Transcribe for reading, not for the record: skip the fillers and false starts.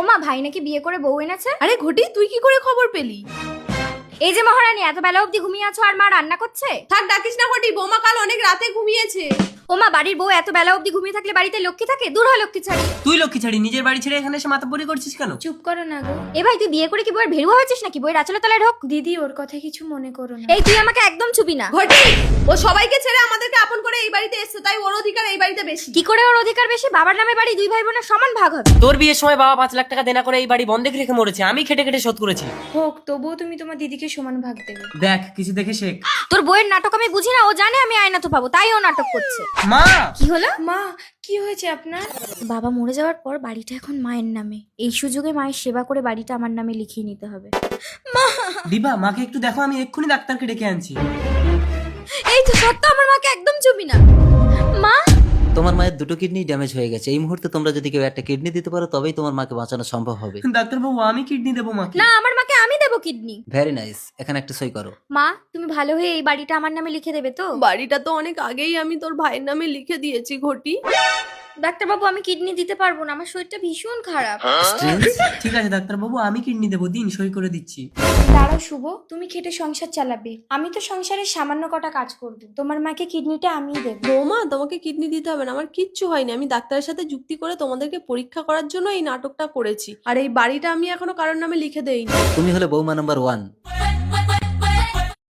ওমা, ভাই নাকি বিয়ে করে বউ এনেছে? আরে ঘটি, তুই কি করে খবর পেলি? এই যে মহারানী, এত বেলা অবধি ঘুমিয়ে আছো আর মা রান্না করছে? থাক, ডাকিস না ঘটি, বৌমা কাল অনেক রাতে ঘুমিয়েছে। ওমা, বাড়ির বউ এত বেলা অবধি ঘুমিয়ে থাকলে বাড়িতে লক্ষ্মী থাকে? দূর হয় লক্ষ্মী ছাড়ি। তুই লক্ষ্মী ছাড়ি নিজের বাড়ি ছেড়ে এখানে এসে মাতাব্বরি করছিস কেন? চুপ করো না গো। এ ভাই, তুই বিয়ে করে কি বউয়ের ভেরুয়া হয়েছিস নাকি? বউয়ের আঁচলে তলায় ঢোক। দিদি, ওর কথা কিছু মনে করো না। এই, তুই আমাকে একদম ছুবি না। ঘটি, ও সবাইকে ছেড়ে আমাদেরকে আপন করে এই বাড়িতে এসেছে, তাই ওর অধিকার এই বাড়িতে বেশি। কি করে ওর অধিকার বেশি? বাবার নামে বাড়ি, দুই ভাই বোনের সমান ভাগ হবে। তোর বিয়ের সময় বাবা 5 লাখ টাকা দেনা করে এই বাড়ি বন্ধক রেখে মরেছে, আমি খেটে খেটে শোধ করেছি। হোক, তবুও তুমি তোমার দিদিকে সমান ভাগ দেবে। দেখ, কিছু দেখে শেখ। তোর বউয়ের নাটক আমি বুঝি না, ও জানে আমি আয়না তো পাবো, তাই ও নাটক করছে। মা, কি হলো? মা, কি হয়েছে আপনার? বাবা মরে যাওয়ার পর বাড়িটা এখন মায়ের নামে। এই সুযোগে মায়ের সেবা করে বাড়িটা আমার নামে লিখিয়ে নিতে হবে। দিবা মাকে একটু দেখো, আমি এক্ষুনি ডাক্তারকে ডেকে আনছি। এই তো সত্য, আমার মাকে একদম ছবি না। মা, তোমার মায়ের দুটো কিডনি ড্যামেজ হয়ে গেছে। এই মুহূর্তে তোমরা যদি কেউ একটা কিডনি দিতে পারো তবেই তোমার মাকে বাঁচানো সম্ভব হবে। ডাক্তার বাবু, আমি কিডনি দেবো মাকে। না, আমার মাকে আমি দেবো কিডনি। ভেরি নাইস, এখানে একটা সই করো। মা, তুমি ভালো হয়ে এই বাড়িটা আমার নামে লিখে দেবে তো? বাড়িটা তো অনেক আগেই আমি তোর ভাইয়ের নামে লিখে দিয়েছি ঘটি। ডাক্তার বাবু, আমি কিডনি দিতে পারবো না, আমার শরীরটা ভীষণ খারাপ। স্ট্রেঞ্জ। ঠিক আছে ডাক্তার বাবু, আমি কিডনি দেবো, দিন সই করে দিচ্ছি। দাঁড়াও শুভ, তুমি খেটে সংসার চালাবে, আমি তো সংসারের সামান্য কটা কাজ করবো। তোমার মাকে কিডনিটা আমিই দেবো। বৌমা, তোমাকে কিডনি দিতে হবে না, আমার কিচ্ছু হয়নি। আমি ডাক্তারের সাথে যুক্তি করে তোমাদেরকে পরীক্ষা করার জন্য এই নাটকটা করেছি। আর এই বাড়িটা আমি এখনো কারোর নামে লিখে দেইনি। তুমি হলে বৌমা নাম্বার 1।